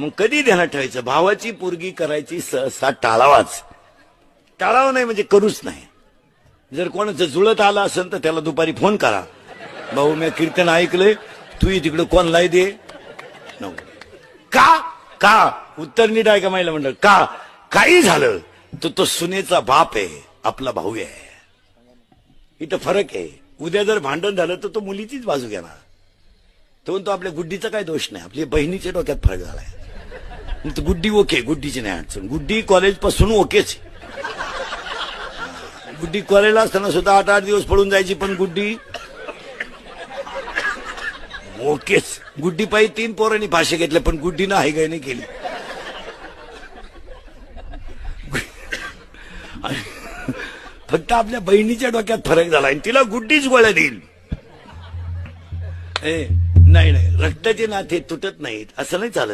मग कधी ध्यानात ठेवायचं, भावाची पोरगी करायची सहसा टाळावाच. टाळावं नाही म्हणजे करूच नाही. जर कोणाचं जुळत आलं असेल तर त्याला दुपारी फोन करा, भाऊ मी कीर्तन ऐकलंय, तू तिकडे कोणलाही दे. का का उत्तर नीट आहे का महिला मंडळ? का काही झालं तर तो सुनेचा बाप आहे, आपला भाऊ आहे. इथं फरक आहे. उद्या जर भांडण झालं तर तो मुलीचीच बाजू घेणार. तो म्हणतो आपल्या गुड्डीचा काय दोष नाही, आपल्या बहिणीच्या डोक्यात फरक झालाय. गुड्डी ओके, गुड्डीची नाही अडचण. गुड्डी कॉलेज पासून ओकेच. गुड्डी कॉलेजला असताना सुद्धा 8-8 दिवस पळून जायची, पण गुड्डी ओकेच. गुड्डी पायी 3 पोरांनी भाषे घेतले, पण गुड्डीनं हाय गाय नाही केली. फक्त आपल्या बहिणीच्या डोक्यात फरक झाला आणि तिला गुड्डीच गोळ्या देईल. नाही नाही, रक्ताचे नाते तुटत नाहीत असं नाही चालत.